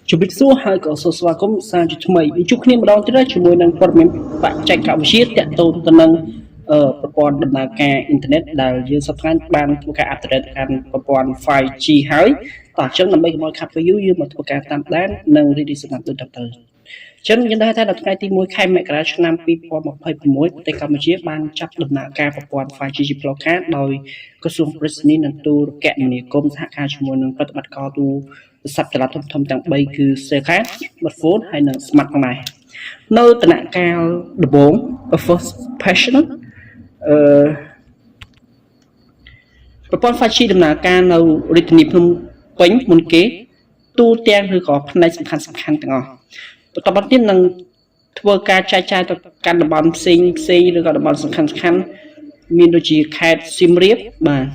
ជំរាបសួរហើយក៏សូមស្វាគមន៍សាជាថ្មីជួបគ្នាម្ដងទៀតហើយជាមួយនឹងព័ត៌មានបច្ចេកវិទ្យាទាក់ទងទៅនឹងប្រព័ន្ធដំណើរការអ៊ីនធឺណិតដែលយើងសប្តាហ៍បានធ្វើការ update កាន់ប្រព័ន្ធ 5G ហើយតោះអញ្ចឹងដើម្បីកុំឲ្យខាត់ពេលយូរយើងមកធ្វើការតាមដាននិងរីករាយស្ដាប់ដូចតទៅអញ្ចឹងយើងដឹងថាដល់ថ្ងៃទី1ខែមករាឆ្នាំ2026ប្រទេសកម្ពុជាបានចាប់ដំណើរការប្រព័ន្ធ 5G ជាផ្លូវការដោយក្រសួងប្រៃសណីនិងទូរគមនាគមន៍សហការជាមួយនឹងប្រតិបត្តិការទូរស័ព្ទចល័តធំទាំង3គឺ Cellcard, Smartphone ហើយនិង Smart ផងដែរនៅដំណាក់កាលដំបូង First Passion ប្រព័ន្ធ 5G ដំណើរការនៅរាជធានីភ្នំពេញមុនគេទូទាំងឬក៏ផ្នែកសំខាន់ទាំងអស់បន្តមកទៀតនឹងធ្វើការចែកចាយទៅកាន់តំបន់ផ្សេងឬក៏តំបន់សំខាន់មានដូចជាខេត្តសៀមរាបបាទ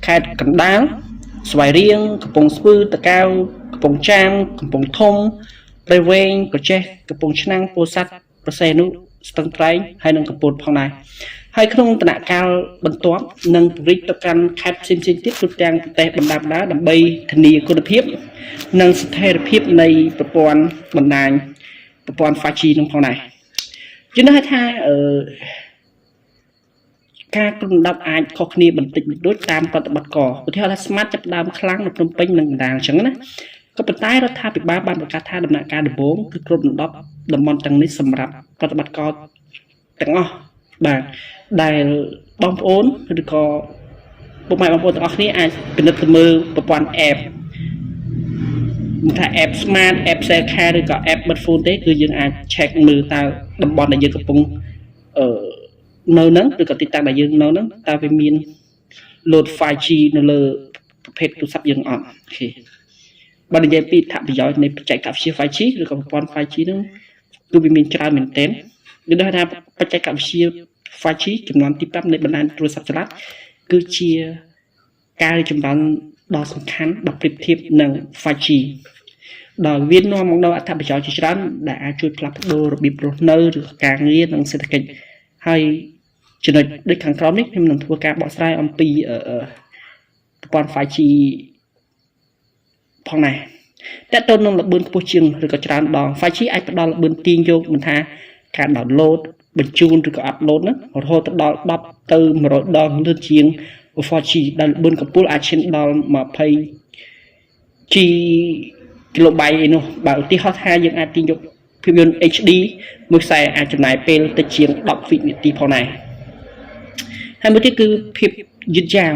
ខេត្តកណ្ដាលស្វាយរៀងកំពង់ស្ពឺតាកែវកំពង់ចាមកំពង់ធំព្រៃវែងប្រចេះកំពង់ឆ្នាំងពោធិ៍សាត់ប្រសេនុស្ទឹងត្រែងហើយនិងកំពតផងដែរហើយក្នុងដំណាក់កាលបន្ទាប់នឹងពង្រីកទៅកាន់ខេត្តផ្សេងទៀតទូទាំងប្រទេសបណ្ដាដើម្បីធានាគុណភាពនិងស្ថិរភាពនៃប្រព័ន្ធបណ្ដាញប្រព័ន្ធ 5G នឹងផងដែរយើងនឹងថាការគ្រុនដប់អាចខុសគ្នាបន្តិចបន្តួចតាមប្រតិបត្តិការឧទាហរណ៍ថា Smart ចាប់ដើមខ្លាំងនៅភ្នំពេញនិងកណ្ដាលអញ្ចឹងណាក៏ប៉ុន្តែរដ្ឋាភិបាលបានប្រកាសថាដំណាក់កាលដំបូងគឺគ្រុនដប់តំបន់ទាំងនេះសម្រាប់ប្រតិបត្តិការទាំងអស់បាទដែលបងប្អូនឬក៏ពុកម៉ែបងប្អូនទាំងអស់គ្នាអាចពិនិត្យទៅមើលប្រព័ន្ធ app ថា app Smart app Cellcard ឬក៏ app Smartphone ទេគឺយើងអាច check មើលតើតំបន់ដែលយើងកំពុងនៅហ្នឹងឬក៏ទីតាំងដែលយើងនៅហ្នឹងតើវាមាន load 5G នៅលើប្រភេទទូរស័ព្ទយើងអត់អូខេបើនិយាយពីអត្ថប្រយោជន៍នៃបច្ចេកវិទ្យា 5G ឬក៏ប្រព័ន្ធ 5G ហ្នឹងគឺវាមានច្រើនមែនទែនគឺថាបច្ចេកវិទ្យា 5G ចំនួនទី5នៃបណ្ដាញទូរស័ព្ទចល័តគឺជាការរីកចម្រើនដ៏សំខាន់បើប្រៀបធៀបនឹង 5G ដោយវានាំមកនូវអត្ថប្រយោជន៍ជាច្រើនដែលអាចជួយផ្លាស់ប្ដូររបៀបរស់នៅឬការងារនិងសេដ្ឋកិច្ចហើយចំណុចដូចខាងក្រោមនេះខ្ញុំនឹងធ្វើការបកស្រាយអំពីប្រព័ន្ធ 5G ផងដែរតើតើនឹងល្បឿនខ្ពស់ជាងឬក៏ច្រើនដង 5G អាចផ្ដល់ល្បឿនទាញយកមិនថាការ download បញ្ជូនឬក៏ upload ហ្នឹងរហូតដល់10ទៅ100ដងលឿនជាង 4G ដែលល្បឿនកម្ពស់អាចឈានដល់20G kilobyte ឯនោះបើឧទាហរណ៍ថាយើងអាចទាញយកភាពយន្ត HD មួយខ្សែអាចចំណាយពេលតិចជាង10វិនាទីផងដែរហើយមួយទៀតគឺភាពយឺតយ៉ាវ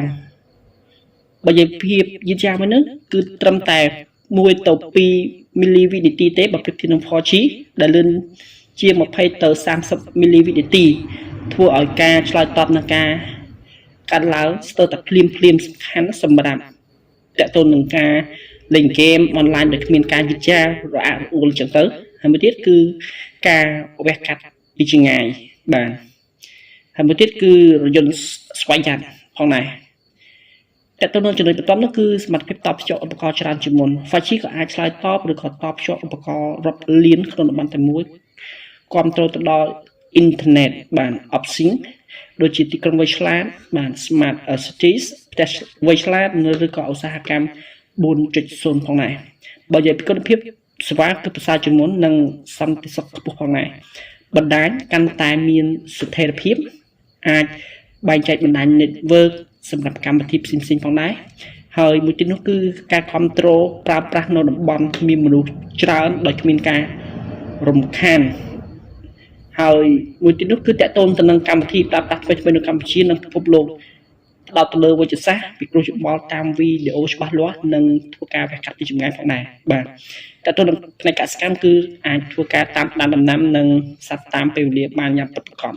បើនិយាយភាពយឺតយ៉ាវមួយនោះគឺត្រឹមតែ1ទៅ2មីលីវិនាទីទេបើប្រៀបធៀបនឹង 4G ដែលលឿនជាង20ទៅ30មីលីវិនាទីធ្វើឲ្យការឆ្លើយតបនឹងការកាត់ឡើងស្ទើរតែភ្លាមសំខាន់សម្រាប់តកតូននឹងការលេងហ្គេមអនឡាញដែលគ្មានការយឺតយ៉ាវរអាក់រអួលចឹងទៅហើយមួយទៀតគឺការវះកាត់ពីចម្ងាយបាទហើយមួយទៀតគឺរយន្តស្វ័យយ័តផងដែរតទៅនឹងចំណុចបន្ទាប់នោះគឺសមត្ថភាពតបភ្ជាប់ឧបករណ៍ច្រើនជាងមុន 5G ក៏អាចឆ្លើយតបឬក៏តបភ្ជាប់ឧបករណ៍រាប់លានក្នុងតំបន់តែមួយគ្រប់គ្រងទៅដល់អ៊ីនធឺណិតបាន option ដូចជាទីក្រុងវៃឆ្លាតបាន smart cities ផ្ទះវៃឆ្លាតឬក៏ឧស្សាហកម្ម 4.0 ផងដែរបើនិយាយពីគុណភាពសេវាគឺប្រសើរជាងមុននិងសន្តិសុខខ្ពស់ផងដែរបណ្ដាញកាន់តែមានស្ថិរភាពអាចបែងចែកបណ្ដាញ network សម្រាប់កម្មវិធីផ្សេងផងដែរហើយមួយទៀតនោះគឺការគ្រប់គ្រងប្រើប្រាស់នៅតំបន់មានមនុស្សច្រើនដោយគ្មានការរំខានហើយមួយទៀតនោះគឺតកតូនទៅនឹងកម្មវិធីប្រើប្រាស់ថ្មីនៅកម្ពុជានិងពិភពលោកផ្ដោតទៅលើវិទ្យាសាស្ត្រពិគ្រោះយោបល់តាមវីដេអូច្បាស់លាស់និងធ្វើការវះកាត់ពីចម្ងាយផងដែរបាទតកតូននឹងផ្នែកកសិកម្មគឺអាចធ្វើការតាមដានដំណាំនិងសត្វតាមពេលវេលាបានយ៉ាងពិតប្រាកដ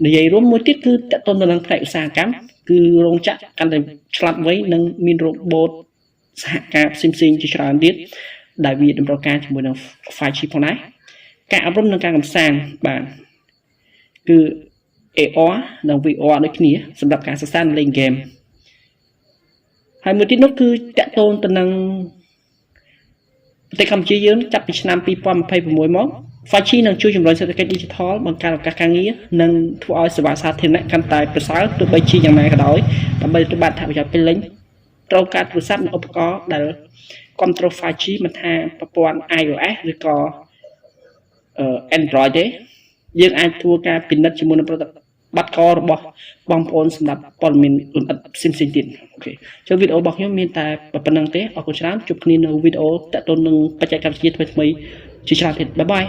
និយាយរួមមួយទៀតគឺតកតូនទៅនឹងផ្នែកឧស្សាហកម្មគឺរោងចក្រកាន់តែឆ្លាតវៃនិងមានរ៉ូបូតសហការផ្សេងជាច្រើនទៀតដែលវាតម្រូវការជាមួយនឹង 5G ផងដែរការអប់រំនិងការកម្សាន្តបាទគឺ AR និង VR ដូចគ្នាសម្រាប់ការសិក្សានិងលេងហ្គេមហើយមួយទៀតនោះគឺតកតូនទៅនឹងប្រទេសកម្ពុជាយើងចាប់ពីឆ្នាំ2026មក 5G នឹងជួយជំរុញសេដ្ឋកិច្ច Digital បង្កើតឱកាសការងារនិងធ្វើឲ្យសេវាសាធារណៈកាន់តែប្រសើរទោះបីជាយ៉ាងណាក៏ដោយដើម្បីទទួលបានអត្ថប្រយោជន៍ពេញលេញ ត្រូវការទូរស័ព្ទនិងឧបករណ៍ដែលគ្រប់គ្រង 5G មិនថាប្រព័ន្ធ iOS ឬក៏ Android ទេយើងអាចធ្វើការពិនិត្យជាមួយនឹងប្រតិបត្តិការរបស់បងប្អូនសម្រាប់ព័ត៌មានលម្អិតផ្សេងៗទៀតអូខេចុះវីដេអូរបស់ខ្ញុំមានតែប៉ុណ្្នឹងទេអរគុណច្រើនជួបគ្នានៅវីដេអូតាក់ទងនឹងបច្ចេកវិទ្យាថ្មីៗជាច្រើនទៀតបាយបាយ